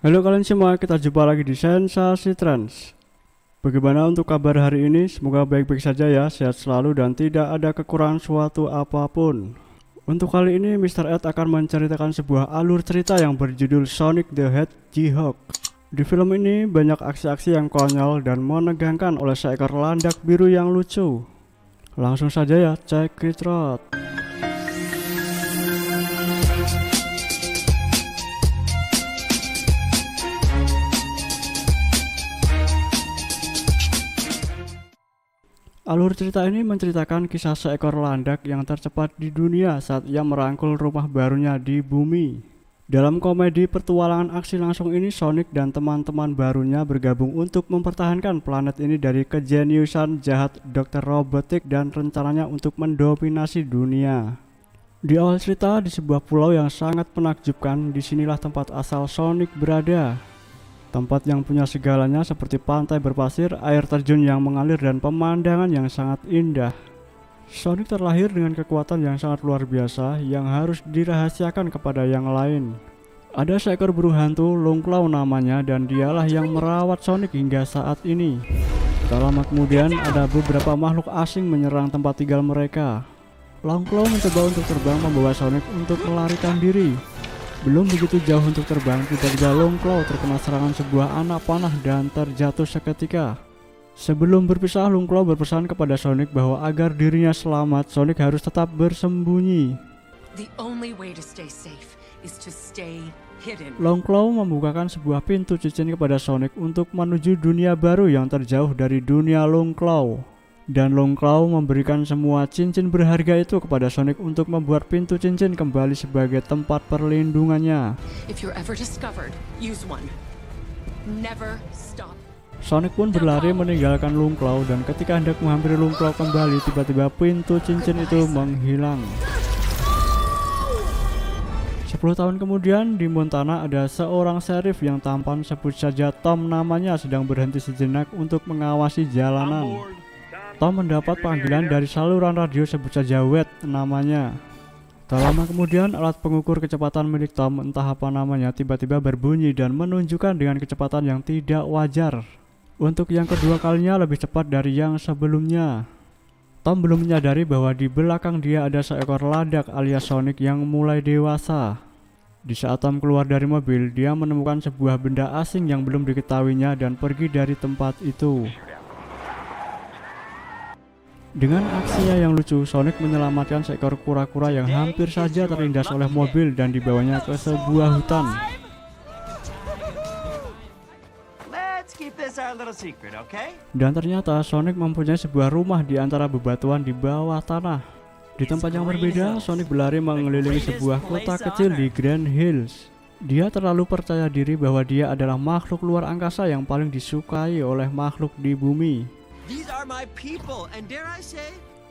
Halo kalian semua, kita jumpa lagi di Sensasi Trends. Bagaimana untuk kabar hari ini? Semoga baik-baik saja ya, sehat selalu dan tidak ada kekurangan suatu apapun. Untuk kali ini Mr. Ed akan menceritakan sebuah alur cerita yang berjudul Sonic the Hedgehog. Di film ini banyak aksi-aksi yang konyol dan menegangkan oleh seekor landak biru yang lucu. Langsung saja ya, check it out. Alur cerita ini menceritakan kisah seekor landak yang tercepat di dunia saat ia merangkul rumah barunya di bumi. Dalam komedi petualangan aksi langsung ini, Sonic dan teman-teman barunya bergabung untuk mempertahankan planet ini dari kejeniusan jahat Dr. Robotik dan rencananya untuk mendominasi dunia. Di awal cerita, di sebuah pulau yang sangat menakjubkan, disinilah tempat asal Sonic berada. Tempat yang punya segalanya seperti pantai berpasir, air terjun yang mengalir, dan pemandangan yang sangat indah. Sonic terlahir dengan kekuatan yang sangat luar biasa yang harus dirahasiakan kepada yang lain. Ada seekor burung hantu, Longclaw namanya, dan dialah yang merawat Sonic hingga saat ini. Tak lama kemudian ada beberapa makhluk asing menyerang tempat tinggal mereka. Longclaw mencoba untuk terbang membawa Sonic untuk melarikan diri. Belum begitu jauh untuk terbang, tiba-tiba Longclaw terkena serangan sebuah anak panah dan terjatuh seketika. Sebelum berpisah, Longclaw berpesan kepada Sonic bahwa agar dirinya selamat, Sonic harus tetap bersembunyi. Longclaw membukakan sebuah pintu cincin kepada Sonic untuk menuju dunia baru yang terjauh dari dunia Longclaw. Dan Longclaw memberikan semua cincin berharga itu kepada Sonic untuk membuat pintu cincin kembali sebagai tempat perlindungannya. Sonic pun berlari meninggalkan Longclaw, dan ketika hendak menghampiri Longclaw kembali, tiba-tiba pintu cincin itu menghilang. 10 tahun kemudian di Montana ada seorang sheriff yang tampan, sebut saja Tom namanya, sedang berhenti sejenak untuk mengawasi jalanan. Tom mendapat panggilan dari saluran radio, sebut saja WET namanya. Tak lama kemudian alat pengukur kecepatan milik Tom, entah apa namanya, tiba-tiba berbunyi dan menunjukkan dengan kecepatan yang tidak wajar. Untuk yang kedua kalinya lebih cepat dari yang sebelumnya. Tom belum menyadari bahwa di belakang dia ada seekor landak alias Sonic yang mulai dewasa. Di saat Tom keluar dari mobil, dia menemukan sebuah benda asing yang belum diketahuinya dan pergi dari tempat itu. Dengan aksinya yang lucu, Sonic menyelamatkan seekor kura-kura yang hampir saja terlindas oleh mobil dan dibawanya ke sebuah hutan. Dan ternyata Sonic mempunyai sebuah rumah di antara bebatuan di bawah tanah. Di tempat yang berbeda, Sonic berlari mengelilingi sebuah kota kecil di Grand Hills. Dia terlalu percaya diri bahwa dia adalah makhluk luar angkasa yang paling disukai oleh makhluk di bumi.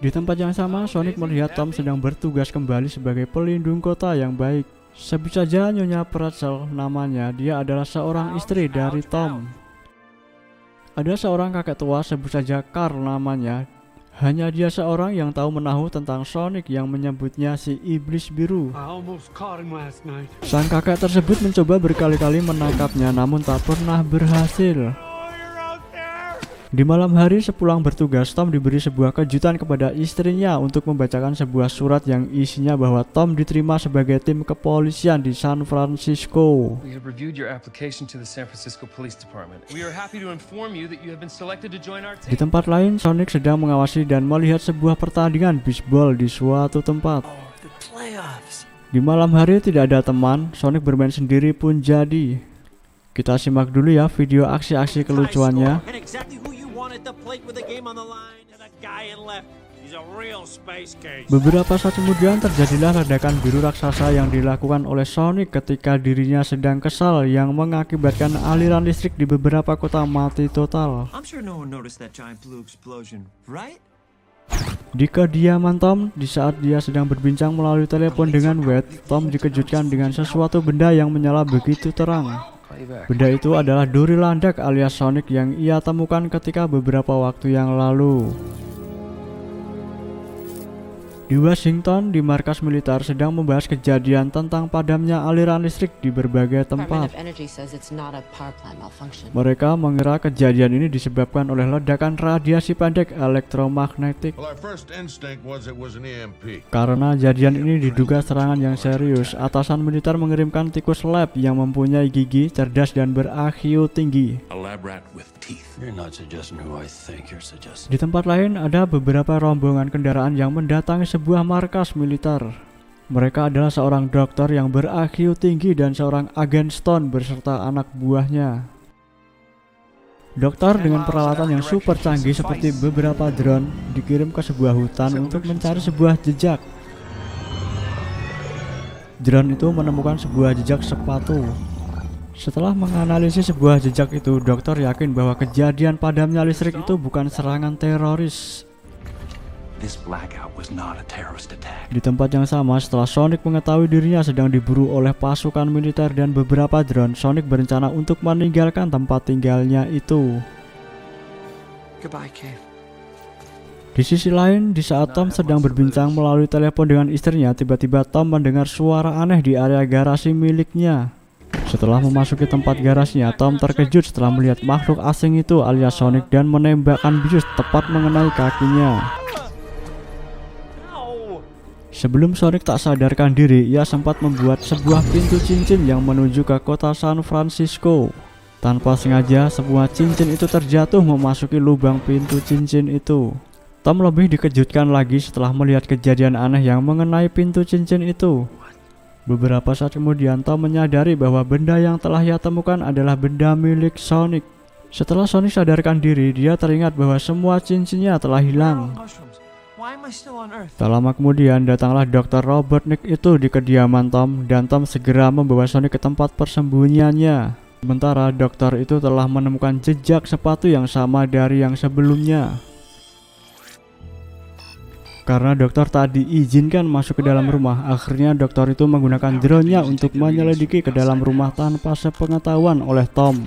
Di tempat yang sama, Sonic melihat Tom sedang bertugas kembali sebagai pelindung kota yang baik. Sebut saja Nyonya Pretzel namanya, dia adalah seorang istri dari Tom. Ada seorang kakek tua, sebut saja Carl namanya. Hanya dia seorang yang tahu menahu tentang Sonic yang menyebutnya si iblis biru. Sang kakek tersebut mencoba berkali-kali menangkapnya, namun tak pernah berhasil. Di malam hari sepulang bertugas, Tom diberi sebuah kejutan kepada istrinya untuk membacakan sebuah surat yang isinya bahwa Tom diterima sebagai tim kepolisian di San Francisco. Di tempat lain, Sonic sedang mengawasi dan melihat sebuah pertandingan bisbol di suatu tempat. Di malam hari tidak ada teman, Sonic bermain sendiri pun jadi. Kita simak dulu ya video aksi-aksi kelucuannya. Beberapa saat kemudian terjadilah ledakan biru raksasa yang dilakukan oleh Sonic ketika dirinya sedang kesal yang mengakibatkan aliran listrik di beberapa kota mati total. Di kediaman Tom, di saat dia sedang berbincang melalui telepon dengan WET, Tom dikejutkan dengan sesuatu benda yang menyala begitu terang. Benda itu adalah duri landak alias Sonic yang ia temukan ketika beberapa waktu yang lalu. Di Washington, di markas militer sedang membahas kejadian tentang padamnya aliran listrik di berbagai tempat. Mereka mengira kejadian ini disebabkan oleh ledakan radiasi pendek elektromagnetik. Karena kejadian ini diduga serangan yang serius, atasan militer mengirimkan tikus lab yang mempunyai gigi, cerdas dan ber-IQ tinggi. Di tempat lain ada beberapa rombongan kendaraan yang mendatangi sebuah markas militer. Mereka adalah seorang dokter yang ber-IQ tinggi dan seorang agen Stone beserta anak buahnya. Dokter dengan peralatan yang super canggih seperti beberapa drone dikirim ke sebuah hutan untuk mencari sebuah jejak. Drone itu menemukan sebuah jejak sepatu. Setelah menganalisis sebuah jejak itu, dokter yakin bahwa kejadian padamnya listrik itu bukan serangan teroris. Di tempat yang sama, setelah Sonic mengetahui dirinya sedang diburu oleh pasukan militer dan beberapa drone, Sonic berencana untuk meninggalkan tempat tinggalnya itu. Di sisi lain, di saat Tom sedang berbincang melalui telepon dengan istrinya, tiba-tiba Tom mendengar suara aneh di area garasi miliknya. Setelah memasuki tempat garasinya, Tom terkejut setelah melihat makhluk asing itu alias Sonic dan menembakkan bius tepat mengenai kakinya. Sebelum Sonic tak sadarkan diri, ia sempat membuat sebuah pintu cincin yang menuju ke kota San Francisco. Tanpa sengaja, sebuah cincin itu terjatuh memasuki lubang pintu cincin itu. Tom lebih dikejutkan lagi setelah melihat kejadian aneh yang mengenai pintu cincin itu. Beberapa saat kemudian, Tom menyadari bahwa benda yang telah ia temukan adalah benda milik Sonic. Setelah Sonic sadarkan diri, dia teringat bahwa semua cincinnya telah hilang. Tak lama kemudian, datanglah Dr. Robotnik itu di kediaman Tom, dan Tom segera membawa Sonic ke tempat persembunyiannya. Sementara dokter itu telah menemukan jejak sepatu yang sama dari yang sebelumnya. Karena dokter tak diizinkan masuk ke dalam rumah, akhirnya dokter itu menggunakan drone-nya untuk menyelidiki ke dalam rumah tanpa sepengetahuan oleh Tom.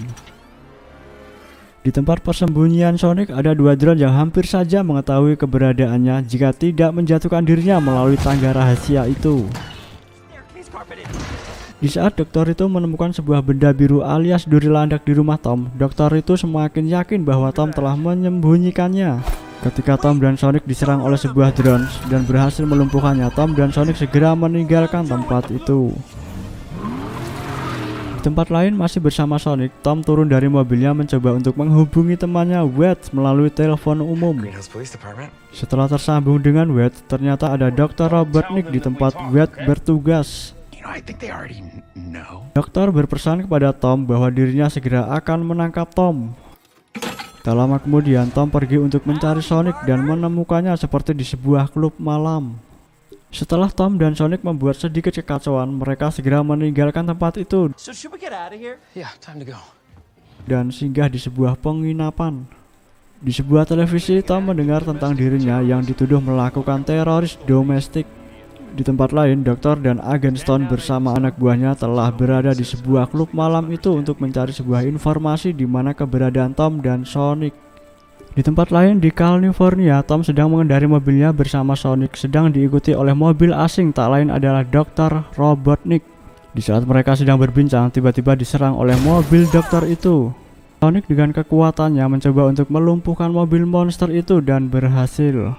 Di tempat persembunyian Sonic ada dua drone yang hampir saja mengetahui keberadaannya jika tidak menjatuhkan dirinya melalui tangga rahasia itu. Di saat dokter itu menemukan sebuah benda biru alias duri landak di rumah Tom, dokter itu semakin yakin bahwa Tom telah menyembunyikannya. Ketika Tom dan Sonic diserang oleh sebuah drone dan berhasil melumpuhkannya, Tom dan Sonic segera meninggalkan tempat itu. Di tempat lain masih bersama Sonic, Tom turun dari mobilnya mencoba untuk menghubungi temannya Wade melalui telepon umum. Setelah tersambung dengan Wade, ternyata ada Dr. Robotnik di tempat Wade bertugas. Dokter berpesan kepada Tom bahwa dirinya segera akan menangkap Tom. Tak lama kemudian, Tom pergi untuk mencari Sonic dan menemukannya seperti di sebuah klub malam. Setelah Tom dan Sonic membuat sedikit kekacauan, mereka segera meninggalkan tempat itu dan singgah di sebuah penginapan. Di sebuah televisi, Tom mendengar tentang dirinya yang dituduh melakukan teroris domestik. Di tempat lain, dokter dan agen Stone bersama anak buahnya telah berada di sebuah klub malam itu untuk mencari sebuah informasi di mana keberadaan Tom dan Sonic. Di tempat lain di California, Tom sedang mengendari mobilnya bersama Sonic, sedang diikuti oleh mobil asing tak lain adalah Dr. Robotnik. Di saat mereka sedang berbincang, tiba-tiba diserang oleh mobil dokter itu. Sonic dengan kekuatannya mencoba untuk melumpuhkan mobil monster itu dan berhasil.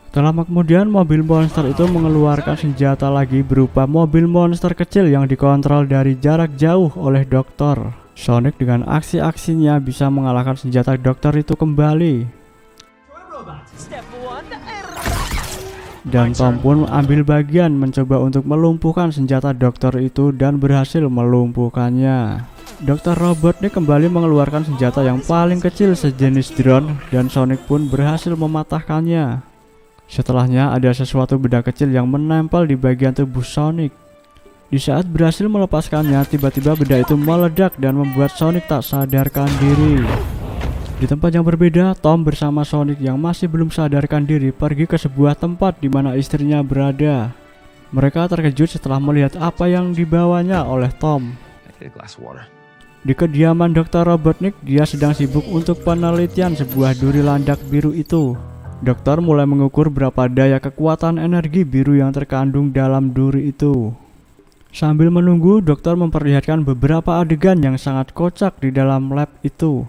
Tak lama kemudian, mobil monster itu mengeluarkan senjata lagi berupa mobil monster kecil yang dikontrol dari jarak jauh oleh dokter. Sonic dengan aksi-aksinya bisa mengalahkan senjata dokter itu kembali. Dan Tom pun ambil bagian mencoba untuk melumpuhkan senjata dokter itu dan berhasil melumpuhkannya. Dr. Robotnik kembali mengeluarkan senjata yang paling kecil sejenis drone dan Sonic pun berhasil mematahkannya. Setelahnya ada sesuatu benda kecil yang menempel di bagian tubuh Sonic. Di saat berhasil melepaskannya, tiba-tiba benda itu meledak dan membuat Sonic tak sadarkan diri. Di tempat yang berbeda, Tom bersama Sonic yang masih belum sadarkan diri pergi ke sebuah tempat di mana istrinya berada. Mereka terkejut setelah melihat apa yang dibawanya oleh Tom. Di kediaman Dr. Robotnik, dia sedang sibuk untuk penelitian sebuah duri landak biru itu. Dokter mulai mengukur berapa daya kekuatan energi biru yang terkandung dalam duri itu. Sambil menunggu, dokter memperlihatkan beberapa adegan yang sangat kocak di dalam lab itu.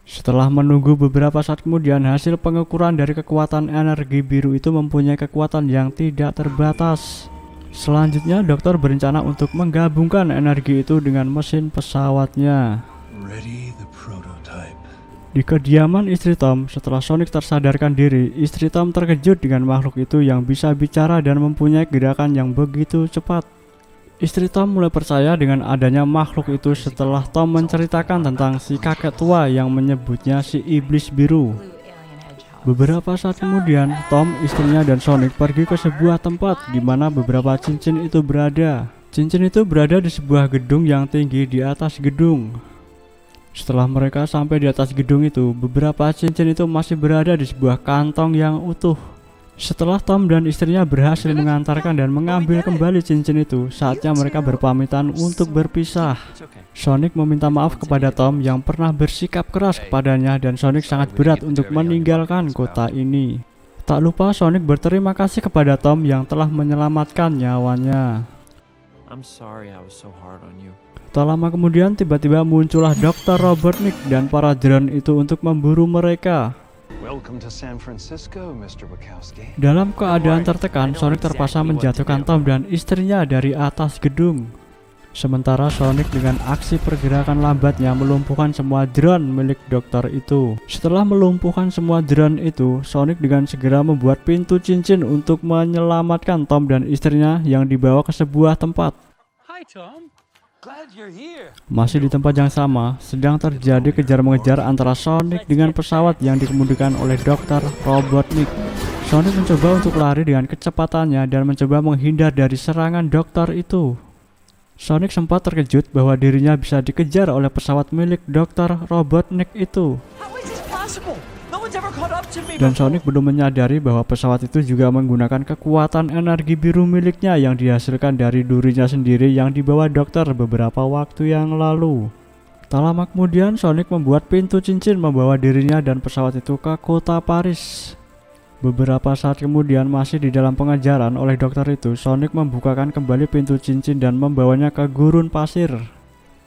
Setelah menunggu beberapa saat kemudian, hasil pengukuran dari kekuatan energi biru itu mempunyai kekuatan yang tidak terbatas. Selanjutnya, dokter berencana untuk menggabungkan energi itu dengan mesin pesawatnya. Di kediaman istri Tom, setelah Sonic tersadarkan diri, istri Tom terkejut dengan makhluk itu yang bisa bicara dan mempunyai gerakan yang begitu cepat. Istri Tom mulai percaya dengan adanya makhluk itu setelah Tom menceritakan tentang si kakek tua yang menyebutnya si iblis biru. Beberapa saat kemudian, Tom, istrinya dan Sonic pergi ke sebuah tempat di mana beberapa cincin itu berada. Cincin itu berada di sebuah gedung yang tinggi di atas gedung. Setelah mereka sampai di atas gedung itu, beberapa cincin itu masih berada di sebuah kantong yang utuh. Setelah Tom dan istrinya berhasil mengantarkan dan mengambil kembali cincin itu, saatnya mereka berpamitan untuk berpisah. Sonic meminta maaf kepada Tom yang pernah bersikap keras kepadanya dan Sonic sangat berat untuk meninggalkan kota ini. Tak lupa Sonic berterima kasih kepada Tom yang telah menyelamatkan nyawanya. Tak lama kemudian tiba-tiba muncullah Dr. Robotnik dan para drone itu untuk memburu mereka. Dalam keadaan tertekan, Sonic terpaksa menjatuhkan Tom dan istrinya dari atas gedung. Sementara Sonic dengan aksi pergerakan lambatnya melumpuhkan semua drone milik dokter itu. Setelah melumpuhkan semua drone itu, Sonic dengan segera membuat pintu cincin untuk menyelamatkan Tom dan istrinya yang dibawa ke sebuah tempat. Masih di tempat yang sama, sedang terjadi kejar-mengejar antara Sonic dengan pesawat yang dikemudikan oleh Dr. Robotnik. Sonic mencoba untuk lari dengan kecepatannya dan mencoba menghindar dari serangan dokter itu. Sonic sempat terkejut bahwa dirinya bisa dikejar oleh pesawat milik Dr. Robotnik itu. Dan Sonic belum menyadari bahwa pesawat itu juga menggunakan kekuatan energi biru miliknya yang dihasilkan dari durinya sendiri yang dibawa dokter beberapa waktu yang lalu. Tak lama kemudian Sonic membuat pintu cincin membawa dirinya dan pesawat itu ke kota Paris. Beberapa saat kemudian, masih di dalam pengejaran oleh dokter itu, Sonic membukakan kembali pintu cincin dan membawanya ke gurun pasir.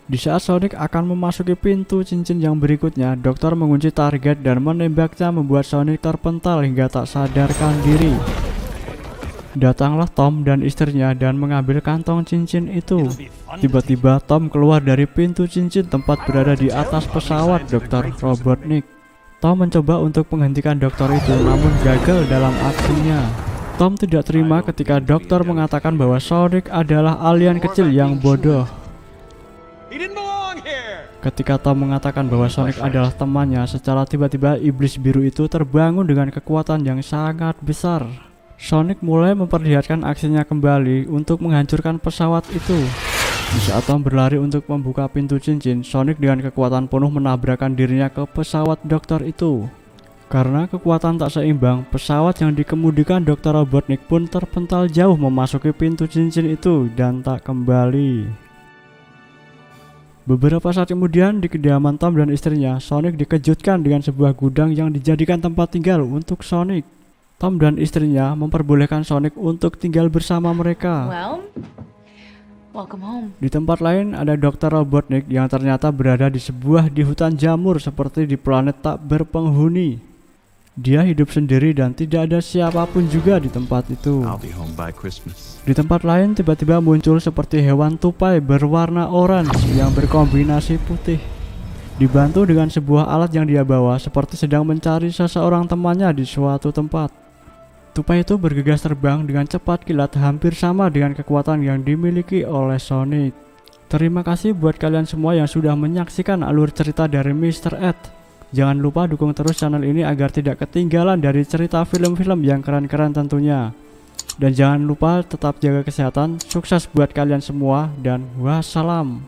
Di saat Sonic akan memasuki pintu cincin yang berikutnya, dokter mengunci target dan menembaknya membuat Sonic terpental hingga tak sadarkan diri. Datanglah Tom dan istrinya dan mengambil kantong cincin itu. Tiba-tiba Tom keluar dari pintu cincin tempat berada di atas pesawat Dr. Robotnik. Tom mencoba untuk menghentikan dokter itu namun gagal dalam aksinya. Tom tidak terima ketika dokter mengatakan bahwa Sonic adalah alien kecil yang bodoh. Ketika Tom mengatakan bahwa Sonic adalah temannya, secara tiba-tiba iblis biru itu terbangun dengan kekuatan yang sangat besar. Sonic mulai memperlihatkan aksinya kembali untuk menghancurkan pesawat itu. Di saat Tom berlari untuk membuka pintu cincin, Sonic dengan kekuatan penuh menabrakkan dirinya ke pesawat dokter itu. Karena kekuatan tak seimbang, pesawat yang dikemudikan Dr. Robotnik pun terpental jauh memasuki pintu cincin itu dan tak kembali. Beberapa saat kemudian, di kediaman Tom dan istrinya, Sonic dikejutkan dengan sebuah gudang yang dijadikan tempat tinggal untuk Sonic. Tom dan istrinya memperbolehkan Sonic untuk tinggal bersama mereka. Di tempat lain ada Dr. Robotnik yang ternyata berada di hutan jamur seperti di planet tak berpenghuni. Dia hidup sendiri dan tidak ada siapapun juga di tempat itu. Di tempat lain tiba-tiba muncul seperti hewan tupai berwarna oranye yang berkombinasi putih. Dibantu dengan sebuah alat yang dia bawa seperti sedang mencari seseorang temannya di suatu tempat. Tupai itu bergegas terbang dengan cepat kilat hampir sama dengan kekuatan yang dimiliki oleh Sonic. Terima kasih buat kalian semua yang sudah menyaksikan alur cerita dari Mr. Ed. Jangan lupa dukung terus channel ini agar tidak ketinggalan dari cerita film-film yang keren-keren tentunya. Dan jangan lupa tetap jaga kesehatan, sukses buat kalian semua, dan wassalam.